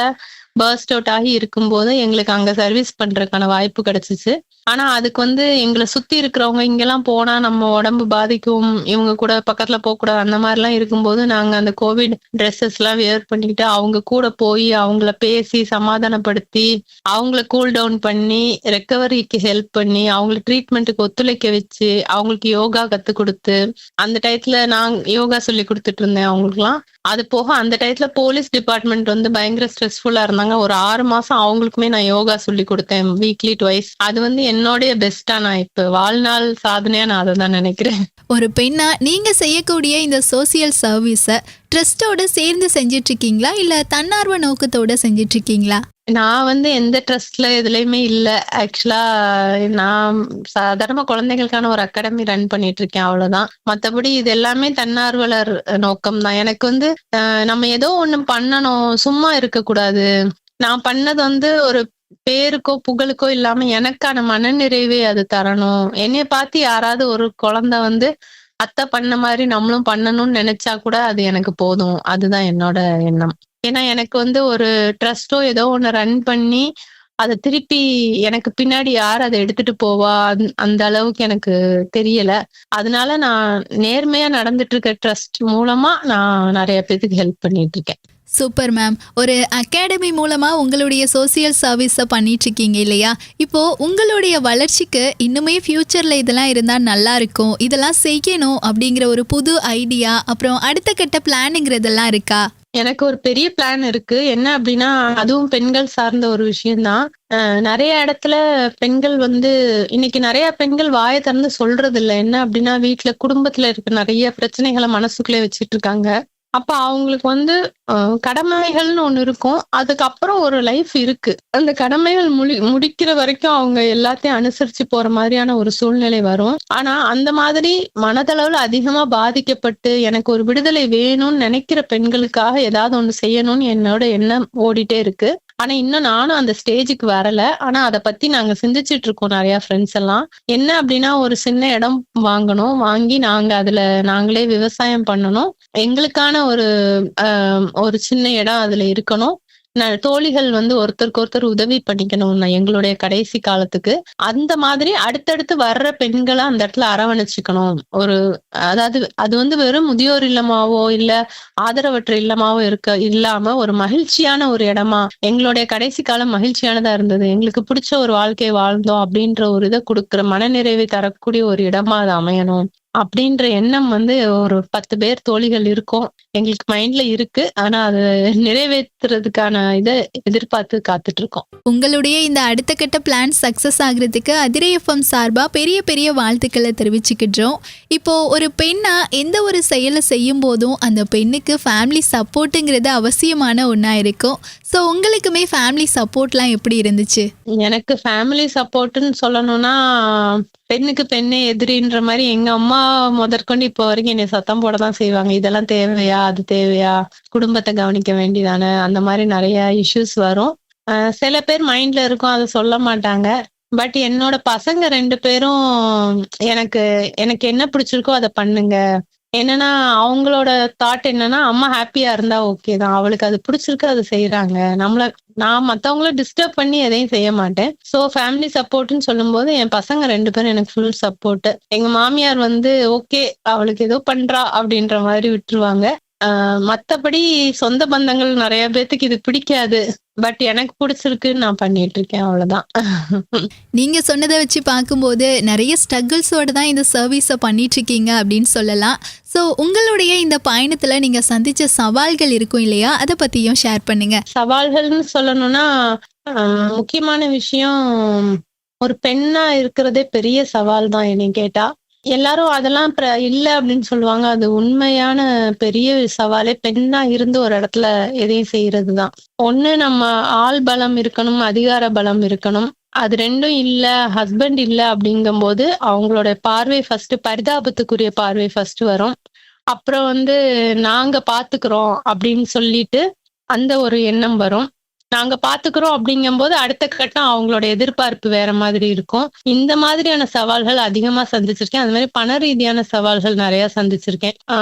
பர்ஸ்ட் அவுட் ஆகி இருக்கும்போது எங்களுக்கு அங்க சர்வீஸ் பண்றதுக்கான வாய்ப்பு கிடைச்சிச்சு. ஆனா அதுக்கு எங்களை சுத்தி இருக்கிறவங்க இங்கெல்லாம் போனா நம்ம உடம்பு பாதிக்கும், இவங்க கூட பக்கத்துல போக கூடாது, அந்த மாதிரி எல்லாம் இருக்கும்போது நாங்க அந்த கோவிட் ட்ரெஸ்ஸஸ் எல்லாம் வியர் பண்ணிட்டு அவங்க கூட போய் அவங்கள பேசி சமாதானப்படுத்தி அவங்கள கூல் டவுன் பண்ணி ரெக்கவரிக்கு ஹெல்ப் பண்ணி அவங்கள ட்ரீட்மெண்ட்டுக்கு ஒத்துழைக்க வச்சு அவங்களுக்கு யோகா கத்து கொடுத்து அந்த டயத்துல நான் யோகா சொல்லி கொடுத்துட்டு இருந்தேன் அவங்களுக்குலாம். அது போக அந்த டயத்துல போலீஸ் டிபார்ட்மெண்ட் பயங்கர ஸ்ட்ரெஸ்ஃபுல்லா இருந்தாங்க. ஒரு 6 மாசம் அவங்களுக்குமே நான் யோகா சொல்லி கொடுத்தேன் வீக்லி ட்வைஸ். அது என்னோடைய பெஸ்டா நான் இப்ப வாழ்நாள் சாதனையா நான் அதை தான் நினைக்கிறேன். ஒரு பெண்ணா நீங்க செய்யக்கூடிய இந்த சோசியல் சர்வீஸை ட்ரஸ்டோட சேர்ந்து செஞ்சிட்டு இருக்கீங்களா இல்ல தன்னார்வ நோக்கத்தோட செஞ்சிட்டு இருக்கீங்களா? நான் எந்த ட்ரஸ்ட்ல எதுலயுமே இல்ல. ஆக்சுவலா நான் சாதாரண குழந்தைகளுக்கான ஒரு அகாடமி ரன் பண்ணிட்டு இருக்கேன், அவ்வளவுதான். மத்தபடி இது எல்லாமே தன்னார்வலர் நோக்கம் தான். எனக்கு நம்ம ஏதோ ஒண்ணு பண்ணணும், சும்மா இருக்க கூடாது. நான் பண்ணது ஒரு பேருக்கோ புகழுக்கோ இல்லாம எனக்கான மனநிறைவே அது தரணும். என்னைய பார்த்து யாராவது ஒரு குழந்தை அத்தை பண்ண மாதிரி நம்மளும் பண்ணணும்னு நினைச்சா கூட அது எனக்கு போதும். அதுதான் என்னோட எண்ணம். ஏன்னா எனக்கு ஒரு ட்ரஸ்டோ ஏதோ ஒண்ணு ரன் பண்ணி அதை திருப்பி எனக்கு பின்னாடி யார் அதை எடுத்துட்டு போவா அந்த அளவுக்கு எனக்கு தெரியல. அதனால நான் நேர்மையா நடந்துட்டு இருக்க ட்ரஸ்ட் மூலமா நான் நிறைய பேருக்கு ஹெல்ப் பண்ணிட்டு இருக்கேன். Super ma'am. ஒரு அகாடமி மூலமா உங்களுடைய சோசியல் சர்வீஸை பண்ணிட்டு இருக்கீங்க இல்லையா? இப்போ உங்களுடைய வளர்ச்சிக்கு இன்னுமே ஃபியூச்சர்ல இதெல்லாம் இருந்தா நல்லா இருக்கும், இதெல்லாம் செய்யணும் அப்படிங்கிற ஒரு புது ஐடியா அப்புறம் அடுத்த கட்ட பிளானுங்கிறதெல்லாம் இருக்கா? எனக்கு ஒரு பெரிய பிளான் இருக்கு. என்ன அப்படின்னா அதுவும் பெண்கள் சார்ந்த ஒரு விஷயம்தான். நிறைய இடத்துல பெண்கள் இன்னைக்கு நிறைய பெண்கள் வாயை திறந்து சொல்றது இல்லை. என்ன அப்படின்னா வீட்டுல குடும்பத்துல இருக்க நிறைய பிரச்சனைகளை மனசுக்குள்ளே வச்சிட்டு இருக்காங்க. அப்ப அவங்களுக்கு கடமைகள்னு ஒண்ணு இருக்கும், அதுக்கப்புறம் ஒரு லைஃப் இருக்கு. அந்த கடமைகள் முடிக்கிற வரைக்கும் அவங்க எல்லாத்தையும் அனுசரிச்சு போற மாதிரியான ஒரு சூழ்நிலை வரும். ஆனா அந்த மாதிரி மனதளவுல அதிகமா பாதிக்கப்பட்டு எனக்கு ஒரு விடுதலை வேணும்னு நினைக்கிற பெண்களுக்காக ஏதாவது ஒண்ணு செய்யணும்னு என்னோட எண்ணம் ஓடிட்டே இருக்கு. ஆனா இன்னும் நானும் அந்த ஸ்டேஜுக்கு வரல. ஆனா அதை பத்தி நாங்க சிந்திச்சுட்டு இருக்கோம் நிறைய ஃப்ரெண்ட்ஸ் எல்லாம். என்ன அப்படின்னா ஒரு சின்ன இடம் வாங்கணும், வாங்கி நாங்க அதுல நாங்களே விவசாயம் பண்ணணும். எங்களுக்கான ஒரு சின்ன இடம் அதுல இருக்கணும். தோழிகள் ஒருத்தருக்கு ஒருத்தர் உதவி பண்ணிக்கணும் எங்களுடைய கடைசி காலத்துக்கு. அந்த மாதிரி அடுத்தடுத்து வர்ற பெண்களை அந்த இடத்துல அரவணைச்சுக்கணும். அதாவது அது வெறும் முதியோர் இல்லமாவோ இல்ல ஆதரவற்ற இல்லமாவோ இல்லாம ஒரு மகிழ்ச்சியான ஒரு இடமா, எங்களுடைய கடைசி காலம் மகிழ்ச்சியானதா இருந்தது, எங்களுக்கு பிடிச்ச ஒரு வாழ்க்கையை வாழ்ந்தோம் அப்படின்ற ஒரு இதை கொடுக்குற மனநிறைவை தரக்கூடிய ஒரு இடமா அது அமையணும் அப்படின்ற எண்ணம் ஒரு 10 பேர் தோழிகள் இருக்கும் எங்களுக்கு மைண்ட்ல இருக்கு. ஆனா அது நிறைவேற்றுறதுக்கான இதை எதிர்பார்த்து காத்துட்டு இருக்கோம். உங்களுடைய இந்த அடுத்த கட்ட பிளான் சக்சஸ் ஆகுறதுக்கு அதிரை எஃப்எம் சார்பா பெரிய பெரிய வாழ்த்துக்களை தெரிவிச்சுக்கிட்டோம். இப்போ ஒரு பெண்ணா எந்த ஒரு செயலை செய்யும் போதும் அந்த பெண்ணுக்கு ஃபேமிலி சப்போர்ட்டுங்கிறது அவசியமான ஒண்ணா இருக்கும். ஸோ உங்களுக்குமே ஃபேமிலி சப்போர்ட்லாம் எப்படி இருந்துச்சு? எனக்கு ஃபேமிலி சப்போர்ட்னு சொல்லணும்னா பெண்ணுக்கு பெண்ணே எதிரின்ற மாதிரி எங்க அம்மா முதற்கொண்டு இப்போ வரைக்கும் என்னை சத்தம் போட தான் செய்வாங்க. இதெல்லாம் தேவையா, அது தேவையா, குடும்பத்தை கவனிக்க வேண்டியதானே, அந்த மாதிரி நிறைய இஷ்யூஸ் வரும். சில பேர் மைண்ட்ல இருக்கும், அதை சொல்ல மாட்டாங்க. பட் என்னோட பசங்க 2 பேரும் எனக்கு எனக்கு என்ன பிடிச்சிருக்கோ அதை பண்ணுங்க. என்னன்னா அவங்களோட தாட் என்னன்னா அம்மா ஹாப்பியா இருந்தா ஓகே தான், அவளுக்கு அது பிடிச்சிருக்கு அதை செய்யறாங்க. நான் மத்தவங்கள டிஸ்டர்ப் பண்ணி எதையும் செய்ய மாட்டேன். சோ ஃபேமிலி சப்போர்ட்னு சொல்லும் போது என் பசங்க 2 பேரும் எனக்கு ஃபுல் சப்போர்ட். எங்க மாமியார் ஓகே அவளுக்கு ஏதோ பண்றா அப்படின்ற மாதிரி விட்டுருவாங்க. மத்தபடி சொந்த பந்தங்கள் நிறைய பேத்துக்கு இது பிடிக்காது. பட் எனக்கு பிடிச்சிருக்குன்னு நான் பண்ணிட்டு இருக்கேன், அவ்வளவுதான். நீங்க சொன்னதை வச்சு பார்க்கும்போது நிறைய ஸ்ட்ரகிள்ஸோட தான் இந்த சர்வீஸை பண்ணிட்டு இருக்கீங்க அப்படின்னு சொல்லலாம். ஸோ உங்களுடைய இந்த பயணத்துல நீங்க சந்திச்ச சவால்கள் இருக்கும் இல்லையா, அதை பத்தியும் ஷேர் பண்ணுங்க. சவால்கள்னு சொல்லணும்னா முக்கியமான விஷயம் ஒரு பெண்ணா இருக்கிறதே பெரிய சவால் தான். என்னை கேட்டா எல்லாரும் அதெல்லாம் இல்ல அப்படின்னு சொல்லுவாங்க. அது உண்மையான பெரிய சவாலே பெண்ணா இருந்து ஒரு இடத்துல எதையும் செய்யறதுதான். ஒண்ணு நம்ம ஆள் பலம் இருக்கணும், அதிகார பலம் இருக்கணும். அது 2ம் இல்ல, ஹஸ்பண்ட் இல்ல அப்படிங்கும் போது அவங்களோட பார்வை ஃபர்ஸ்ட் பரிதாபத்துக்குரிய பார்வை ஃபர்ஸ்ட் வரும். அப்புறம் நாங்க பாத்துக்கிறோம் அப்படின்னு சொல்லிட்டு அந்த ஒரு எண்ணம் வரும். நாங்க பாத்துக்கிறோம் அப்படிங்கும்போது அடுத்த கட்டம் அவங்களோட எதிர்பார்ப்பு வேற மாதிரி இருக்கும். இந்த மாதிரியான சவால்கள் அதிகமா சந்திச்சிருக்கேன். அது மாதிரி பண ரீதியான சவால்கள் நிறைய சந்திச்சிருக்கேன்.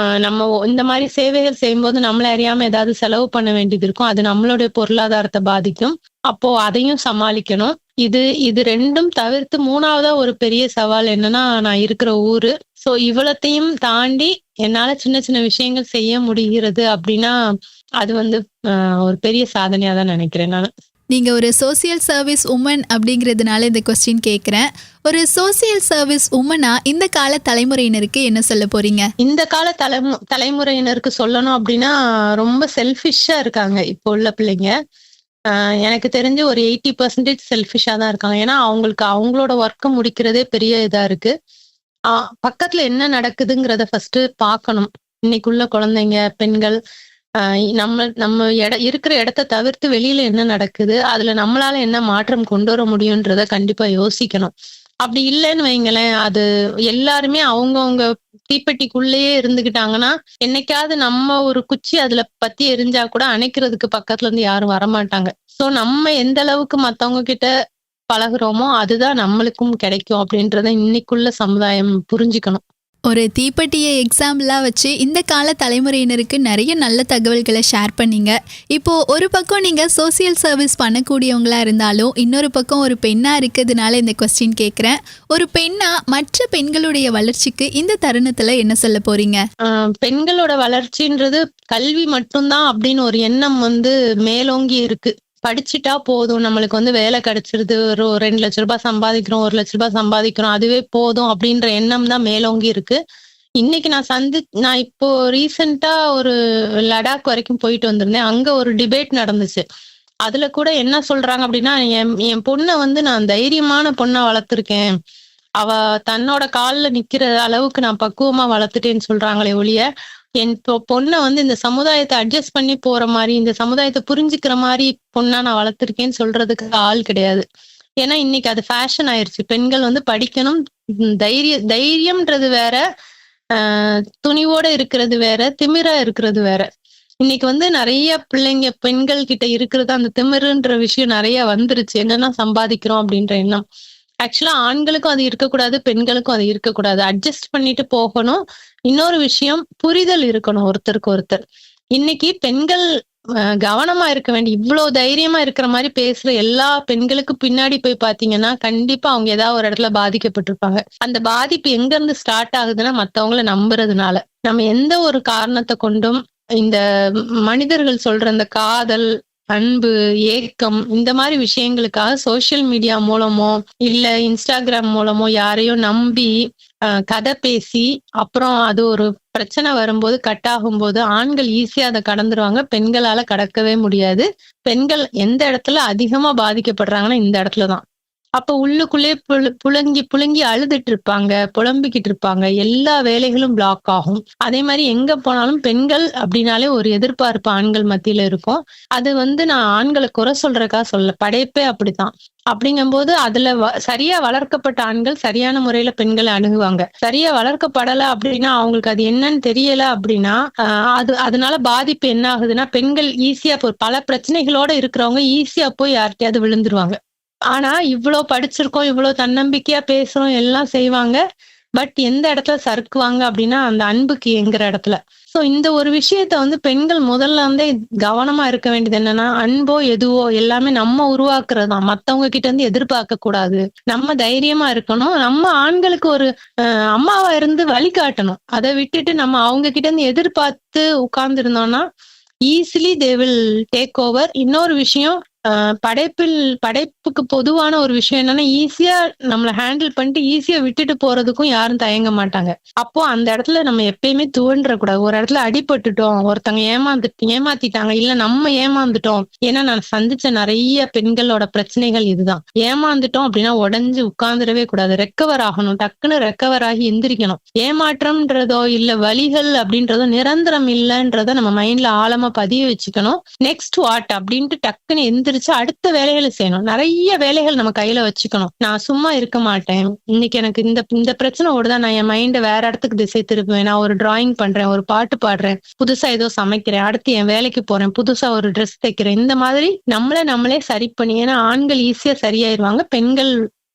நம்ம இந்த மாதிரி சேவைகள் செய்யும்போது நம்மள அறியாம ஏதாவது செலவு பண்ண வேண்டியது இருக்கும். அது நம்மளுடைய பொருளாதாரத்தை பாதிக்கும். அப்போ அதையும் சமாளிக்கணும். இது ரெண்டும் தவிர்த்து மூணாவதா ஒரு பெரிய சவால் என்னன்னா, நான் இருக்கிற ஊரு. சோ இவ்வளத்தையும் தாண்டி என்னால சின்ன சின்ன விஷயங்கள் செய்ய முடிகிறது அப்படின்னா அது வந்து ஒரு பெரிய சாதனையா தான் நினைக்கிறேன் நான். நீங்க ஒரு சோசியல் சர்வீஸ் உமன் அப்படிங்கிறதுனால இந்த கொஸ்டின் கேட்குறேன். ஒரு சோசியல் சர்வீஸ் உமனா இந்த கால தலைமுறையினருக்கு என்ன சொல்ல போறீங்க? இந்த கால தலைமுறையினருக்கு சொல்லணும் அப்படின்னா ரொம்ப செல்ஃபிஷா இருக்காங்க இப்போ உள்ள பிள்ளைங்க. எனக்கு தெரிஞ்சு ஒரு 80% செல்ஃபிஷா தான் இருக்காங்க. ஏன்னா அவங்களுக்கு அவங்களோட ஒர்க்கை முடிக்கிறதே பெரிய இதா இருக்கு. பக்கத்துல என்ன நடக்குதுங்கிறத ஃபர்ஸ்ட் பார்க்கணும். இன்னைக்குள்ள குழந்தைங்க, பெண்கள் நம்ம இருக்கிற இடத்த தவிர்த்து வெளியில என்ன நடக்குது, அதுல நம்மளால என்ன மாற்றம் கொண்டு வர முடியும்ன்றத கண்டிப்பா யோசிக்கணும். அப்படி இல்லைன்னு வைங்களேன், அது எல்லாருமே அவங்கவுங்க தீப்பெட்டிக்குள்ளேயே இருந்துகிட்டாங்கன்னா என்னைக்காவது நம்ம ஒரு குச்சி அதுல பத்தி எரிஞ்சா கூட அணைக்கிறதுக்கு பக்கத்துல இருந்து யாரும் வரமாட்டாங்க. சோ நம்ம எந்த அளவுக்கு மத்தவங்க கிட்ட பழகுறோமோ அதுதான் நம்மளுக்கும் கிடைக்கும் அப்படின்றத இன்னைக்குள்ள சமுதாயம் புரிஞ்சுக்கணும். ஒரு தீப்பெட்டியை எக்ஸாம்பிளா வச்சு இந்த கால தலைமுறையினருக்கு நிறைய நல்ல தகவல்களை ஷேர் பண்ணீங்க. இப்போ ஒரு பக்கம் நீங்க சோசியல் சர்வீஸ் பண்ணக்கூடியவங்களா இருந்தாலும் இன்னொரு பக்கம் ஒரு பெண்ணா இருக்கிறதுனால இந்த கொஸ்டின் கேட்குறேன். ஒரு பெண்ணா மற்ற பெண்களுடைய வளர்ச்சிக்கு இந்த தருணத்துல என்ன சொல்ல போறீங்க? பெண்களோட வளர்ச்சின்றது கல்வி மட்டும்தான் அப்படின்னு ஒரு எண்ணம் வந்து மேலோங்கி இருக்கு. படிச்சுட்டா போதும், நம்மளுக்கு வந்து வேலை கிடைச்சிருது, ஒரு 2 லட்ச ரூபாய் சம்பாதிக்கிறோம், 1 லட்ச ரூபாய் சம்பாதிக்கிறோம், அதுவே போதும் அப்படின்ற எண்ணம் தான் மேலோங்கி இருக்கு. இன்னைக்கு நான் இப்போ ரீசெண்டா ஒரு லடாக் வரைக்கும் போயிட்டு வந்திருந்தேன். அங்க ஒரு டிபேட் நடந்துச்சு. அதுல கூட என்ன சொல்றாங்க அப்படின்னா, என் பொண்ணை வந்து நான் தைரியமான பொண்ணை வளர்த்துருக்கேன், அவ தன்னோட கால்ல நிக்கிற அளவுக்கு நான் பக்குவமா வளர்த்துட்டேன்னு சொல்றாங்களே ஒழிய என் பொண்ணை வந்து இந்த சமுதாயத்தை அட்ஜஸ்ட் பண்ணி போற மாதிரி, இந்த சமுதாயத்தை புரிஞ்சுக்கிற மாதிரி பொண்ணா நான் வளர்த்திருக்கேன்னு சொல்றதுக்கு ஆள் கிடையாது. ஏன்னா இன்னைக்கு அது ஃபேஷன் ஆயிருச்சு. பெண்கள் வந்து படிக்கணும், தைரியம்ன்றது வேற, துணிவோட இருக்கிறது வேற, திமிரா இருக்கிறது வேற. இன்னைக்கு வந்து நிறைய பிள்ளைங்க பெண்கள் கிட்ட இருக்கிறது அந்த திமிருன்ற விஷயம் நிறைய வந்துருச்சு. என்னன்னா சம்பாதிக்கிறோம் அப்படின்ற எண்ணம். ஆக்சுவலா ஆண்களுக்கும் அது இருக்கக்கூடாது, பெண்களுக்கும் அது இருக்கக்கூடாது. அட்ஜஸ்ட் பண்ணிட்டு போகணும். இன்னொரு விஷயம், புரிதல் இருக்கணும் ஒருத்தருக்கு ஒருத்தர். இன்னைக்கு பெண்கள் கவனமா இருக்க வேண்டிய, இவ்வளவு தைரியமா இருக்கிற மாதிரி பேசுற எல்லா பெண்களுக்கும் பின்னாடி போய் பாத்தீங்கன்னா கண்டிப்பா அவங்க ஏதாவது ஒரு இடத்துல பாதிக்கப்பட்டிருப்பாங்க. அந்த பாதிப்பு எங்க இருந்து ஸ்டார்ட் ஆகுதுன்னா மத்தவங்கள நம்புறதுனால. நம்ம எந்த ஒரு காரணத்தை கொண்டும் இந்த மனிதர்கள் சொல்ற அந்த காதல், அன்பு, ஏக்கம் இந்த மாதிரி விஷயங்களுக்காக சோசியல் மீடியா மூலமோ இல்ல இன்ஸ்டாகிராம் மூலமோ யாரையோ நம்பி கதை பேசி அப்புறம் அது ஒரு பிரச்சனை வரும்போது கட் ஆகும்போது ஆண்கள் ஈஸியா அதை கடந்துருவாங்க. பெண்களால கடக்கவே முடியாது. பெண்கள் எந்த இடத்துல அதிகமா பாதிக்கப்படுறாங்கன்னா இந்த இடத்துலதான். அப்ப உள்ளுக்குள்ளே புழுங்கி அழுதுட்டு இருப்பாங்க, புலம்பிக்கிட்டு இருப்பாங்க, எல்லா வேலைகளும் பிளாக் ஆகும். அதே மாதிரி எங்க போனாலும் பெண்கள் அப்படின்னாலே ஒரு எதிர்பார்ப்பு ஆண்கள் மத்தியில இருக்கும். அது வந்து நான் ஆண்களை குறை சொல்றதுக்காக சொல்ல, படைப்பே அப்படித்தான். அப்படிங்கும்போது அதுல சரியா வளர்க்கப்பட்ட ஆண்கள் சரியான முறையில பெண்களை அணுகுவாங்க. சரியா வளர்க்கப்படல அப்படின்னா அவங்களுக்கு அது என்னன்னு தெரியல அப்படின்னா அதனால பாதிப்பு என்ன ஆகுதுன்னா பெண்கள் ஈஸியா பல பிரச்சனைகளோட இருக்கிறவங்க ஈஸியா போய் யார்கிட்டயாவது விழுந்துருவாங்க. ஆனா இவ்வளவு படிச்சிருக்கோம், இவ்வளவு தன்னம்பிக்கையா பேசுறோம், எல்லாம் செய்வாங்க. பட் எந்த இடத்துல சறுக்குவாங்க அப்படின்னா அந்த அன்புக்கு எங்கிற இடத்துல. சோ இந்த ஒரு விஷயத்த வந்து பெண்கள் முதல்ல இருந்தே கவனமா இருக்க வேண்டியது என்னன்னா, அன்போ எதுவோ எல்லாமே நம்ம உருவாக்குறதுதான், மத்தவங்க கிட்ட இருந்து எதிர்பார்க்க கூடாது. நம்ம தைரியமா இருக்கணும். நம்ம ஆண்களுக்கு ஒரு அம்மாவா இருந்து வழிகாட்டணும். அதை விட்டுட்டு நம்ம அவங்க கிட்ட இருந்து எதிர்பார்த்து உட்கார்ந்து இருந்தோம்னா easily they will take over. இன்னொரு விஷயம், படைப்புக்கு பொதுவான ஒரு விஷயம் என்னன்னா ஈஸியா நம்மளை ஹேண்டில் பண்ணிட்டு ஈஸியா விட்டுட்டு போறதுக்கும் யாரும் தயங்க மாட்டாங்க. அப்போ அந்த இடத்துல நம்ம எப்பயுமே துவன்ற கூடாது. ஒரு இடத்துல அடிபட்டுட்டோம், ஒருத்தங்க ஏமாத்திட்டாங்க, இல்ல நம்ம ஏமாந்துட்டோம். ஏன்னா நான் சந்திச்ச நிறைய பெண்களோட பிரச்சனைகள் இதுதான். ஏமாந்துட்டோம் அப்படின்னா உடஞ்சு உட்கார்ந்துடவே கூடாது, ரெக்கவர் ஆகணும். டக்குன்னு ரெக்கவர் ஆகி எந்திரிக்கணும். ஏமாற்றம்ன்றதோ இல்ல வலிகள் அப்படின்றதோ நிரந்தரம் இல்லைன்றத நம்ம மைண்ட்ல ஆழமா பதிய வச்சுக்கணும். நெக்ஸ்ட் வாட் அப்படின்ட்டு டக்குன்னு எந்திரிச்சு அடுத்த வேலைகளை செய்யணும். நிறைய வேலைகள் நம்ம கையில வச்சுக்கணும். நான் சும்மா இருக்க மாட்டேன், இன்னைக்கு எனக்கு இந்த பிரச்சனை ஓடுதா, நான் என் மைண்டை வேற இடத்துக்கு திசை திருப்புவேன், நான் ஒரு டிராயிங் பண்றேன், ஒரு பாட்டு பாடுறேன், புதுசா ஏதோ சமைக்கிறேன், அடுத்து என் வேலைக்கு போறேன், புதுசா ஒரு ட்ரெஸ் தைக்கிறேன். இந்த மாதிரி நம்மளே சரி பண்ணி, ஏன்னா ஆண்கள் ஈஸியா சரியாயிருவாங்க.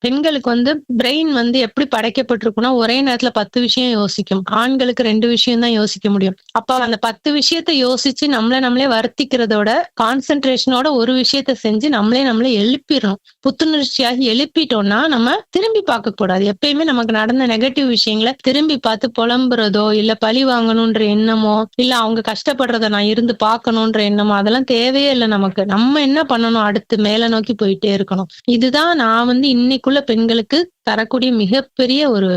பெண்களுக்கு வந்து பிரெயின் வந்து எப்படி படைக்கப்பட்டிருக்குன்னா ஒரே நேரத்துல 10 விஷயம் யோசிக்கும். ஆண்களுக்கு 2 விஷயம் தான் யோசிக்க முடியும். அப்ப அந்த 10 விஷயத்த யோசிச்சு நம்மளே வருத்திக்கிறதோட கான்சென்ட்ரேஷனோட ஒரு விஷயத்த செஞ்சு நம்மளே எழுப்பிடணும். புத்துணர்ச்சியாகி எழுப்பிட்டோம்னா நம்ம திரும்பி பார்க்க கூடாது. எப்பயுமே நமக்கு நடந்த நெகட்டிவ் விஷயங்களை திரும்பி பார்த்து புலம்புறதோ, இல்ல பழி வாங்கணும்ன்ற எண்ணமோ, இல்ல அவங்க கஷ்டப்படுறத நான் இருந்து பார்க்கணும்ன்ற எண்ணமோ, அதெல்லாம் தேவையே இல்லை நமக்கு. நம்ம என்ன பண்ணணும், அடுத்து மேல நோக்கி போயிட்டே இருக்கணும். இதுதான் நான் வந்து இன்னைக்குள்ள பெண்களுக்கு தரக்கூடிய மிகப்பெரிய ஒரு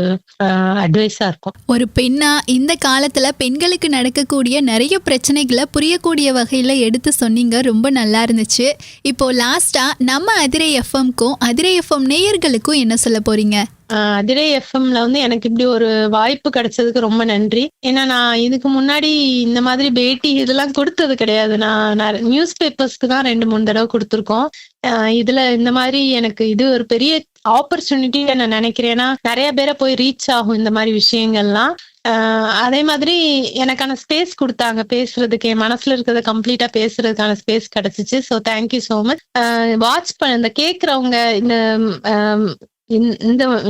அட்வைஸா இருக்கும். ஒரு பெண்ணா இந்த காலத்துல பெண்களுக்கு நடக்கக்கூடிய நிறைய பிரச்சனைகளை புரியக்கூடிய வகையில எடுத்து சொன்னீங்க. ரொம்ப நல்லா இருந்துச்சு. இப்போ லாஸ்டா நம்ம அதிரை எஃப்எம்க்கும் அதிரை எஃப்எம் நேயர்களுக்கும் என்ன சொல்ல போறீங்க? அதிரை எஃப்எம்ல வந்து எனக்கு இப்படி ஒரு வாய்ப்பு கிடைச்சதுக்கு ரொம்ப நன்றி. ஏன்னா நான் இதுக்கு முன்னாடி இந்த மாதிரி பேட்டி இதெல்லாம் கொடுத்தது கிடையாது. நான் நியூஸ் பேப்பர்ஸ்க்கு தான் 2-3 தடவை கொடுத்துருக்கோம். இதுல இந்த மாதிரி எனக்கு இது ஒரு பெரிய ஆப்பர்ச்சுனிட்டி நான் நினைக்கிறேன். ஏன்னா நிறைய பேரை போய் ரீச் ஆகும் இந்த மாதிரி விஷயங்கள்லாம். அதே மாதிரி எனக்கான ஸ்பேஸ் கொடுத்தாங்க பேசுறதுக்கு, என் மனசுல இருக்கிறத கம்ப்ளீட்டா பேசுறதுக்கான ஸ்பேஸ் கிடைச்சிச்சு. So thank you so much. Watch பண்ண இந்த கேட்கறவங்க,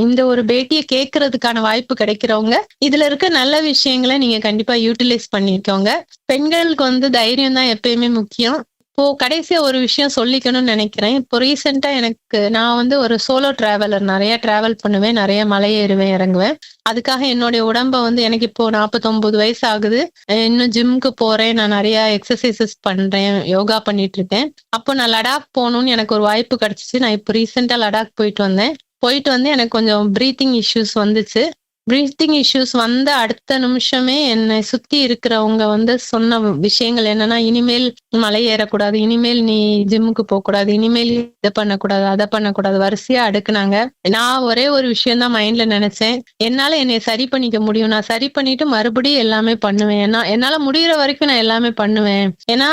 இந்த ஒரு பேட்டியை கேட்கறதுக்கான வாய்ப்பு கிடைக்கிறவங்க, இதுல இருக்க நல்ல விஷயங்களை நீங்க கண்டிப்பா யூட்டிலைஸ் பண்ணிக்கோங்க. பெண்களுக்கு வந்து தைரியம் தான் எப்பயுமே முக்கியம். இப்போ கடைசியா ஒரு விஷயம் சொல்லிக்கணும்னு நினைக்கிறேன். இப்போ ரீசெண்டா நான் வந்து ஒரு சோலோ டிராவலர், நிறைய டிராவல் பண்ணுவேன், நிறைய மலை ஏறுவேன், இறங்குவேன். அதுக்காக என்னுடைய உடம்ப வந்து எனக்கு இப்போ 49 வயசு ஆகுது. இன்னும் ஜிம்முக்கு போறேன், நான் நிறைய எக்ஸசைசஸ் பண்றேன், யோகா பண்ணிட்டு இருக்கேன். அப்போ நான் லடாக் போகணும்னு எனக்கு ஒரு வாய்ப்பு கிடைச்சிச்சு. நான் இப்போ ரீசெண்டா லடாக் போயிட்டு வந்து எனக்கு கொஞ்சம் பிரீத்திங் இஷ்யூஸ் வந்துச்சு. பிரீத்திங் இஷ்யூஸ் வந்த அடுத்த நிமிஷமே என்னை சுத்தி இருக்கிறவங்க வந்து சொன்ன விஷயங்கள் என்னன்னா, இனிமேல் மலை ஏறக்கூடாது, இனிமேல் நீ ஜிம்முக்கு போக கூடாது, இனிமேல் இதை பண்ணக்கூடாது, அதை பண்ணக்கூடாது, வரிசையா அடுக்குனாங்க. நான் ஒரே ஒரு விஷயம் தான் மைண்ட்ல நினைச்சேன், என்னால என்னை சரி பண்ணிக்க முடியும், நான் சரி பண்ணிட்டு மறுபடியும் எல்லாமே பண்ணுவேன், என்னால முடிகிற வரைக்கும் நான் எல்லாமே பண்ணுவேன். ஏன்னா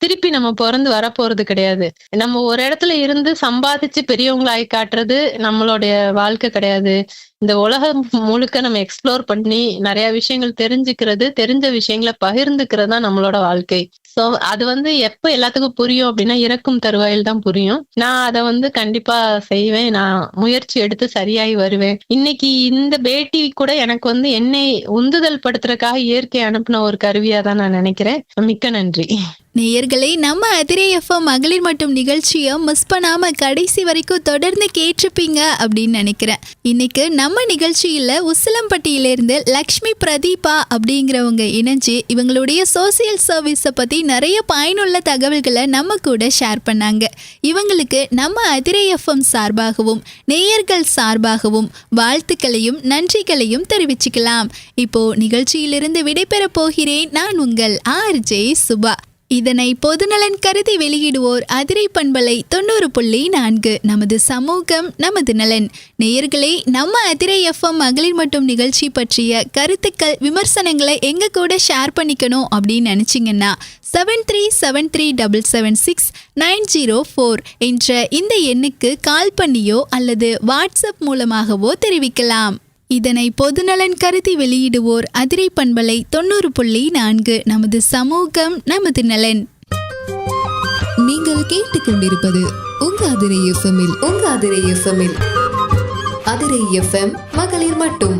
திருப்பி நம்ம பிறந்து வரப்போறது கிடையாது. நம்ம ஒரு இடத்துல இருந்து சம்பாதிச்சு பெரியவங்களாகி காட்டுறது நம்மளுடைய வாழ்க்கை கிடையாது. இந்த உலகம் முழுக்க நம்ம எக்ஸ்ப்ளோர் பண்ணி நிறைய விஷயங்கள் தெரிஞ்ச விஷயங்களை பகிர்ந்துக்கிறது தான் நம்மளோட வாழ்க்கை. சோ அது வந்து எப்ப எல்லாத்துக்கும் புரியும் அப்படின்னா, இறக்கும் தருவாயில் தான் புரியும். நான் அதை வந்து கண்டிப்பா செய்வேன். நான் முயற்சி எடுத்து சரியாகி வருவேன். இன்னைக்கு இந்த பேட்டி கூட எனக்கு வந்து என்னை உந்துதல் படுத்துறதுக்காக இயற்கை அனுப்பின ஒரு கருவியா தான் நான் நினைக்கிறேன். மிக்க நன்றி. நேயர்களே, நம்ம அதிரை எஃப்எம் மகளிர் மட்டும் நிகழ்ச்சியை மிஸ் பண்ணாம கடைசி வரைக்கும் தொடர்ந்து கேட்டிருப்பீங்க அப்படின்னு நினைக்கிறேன். இன்னைக்கு நம்ம நிகழ்ச்சியில உசிலம்பட்டியிலிருந்து லக்ஷ்மி பிரதீபா அப்படிங்கிறவங்க இணைஞ்சு இவங்களுடைய சோசியல் சர்வீஸை பத்தி நிறைய பயனுள்ள தகவல்களை நம்ம கூட ஷேர் பண்ணாங்க. இவங்களுக்கு நம்ம அதிரை எஃப்எம் சார்பாகவும் நேயர்கள் சார்பாகவும் வாழ்த்துக்களையும் நன்றிகளையும் தெரிவிச்சுக்கலாம். இப்போ நிகழ்ச்சியிலிருந்து விடைபெற போகிறேன். நான் உங்கள் RJ சுபா. இதனை பொதுநலன் கருதி வெளியிடுவோர் அதிரை பண்பலை 90.4. நமது சமூகம் நமது நலன். நேயர்களே, நம்ம அதிரை எஃப்எம் மகளிர் மட்டும் நிகழ்ச்சி பற்றிய கருத்துக்கள், விமர்சனங்களை எங்க கூட ஷேர் பண்ணிக்கணும் அப்படின்னு நினைச்சிங்கன்னா 7373776904 என்ற இந்த எண்ணுக்கு கால் பண்ணியோ அல்லது வாட்ஸ்அப் மூலமாகவோ தெரிவிக்கலாம். இதனை பொதுநலன் கருதி வெளியிடுவோர் அதிரை பண்பலை 90.4. நமது சமூகம் நமது நலன். நீங்கள் கேட்டுக்கொண்டிருப்பது உங்க அதிரை எஃப்எம்மில் அதிரை எஃப்எம் மகளிர் மட்டும்.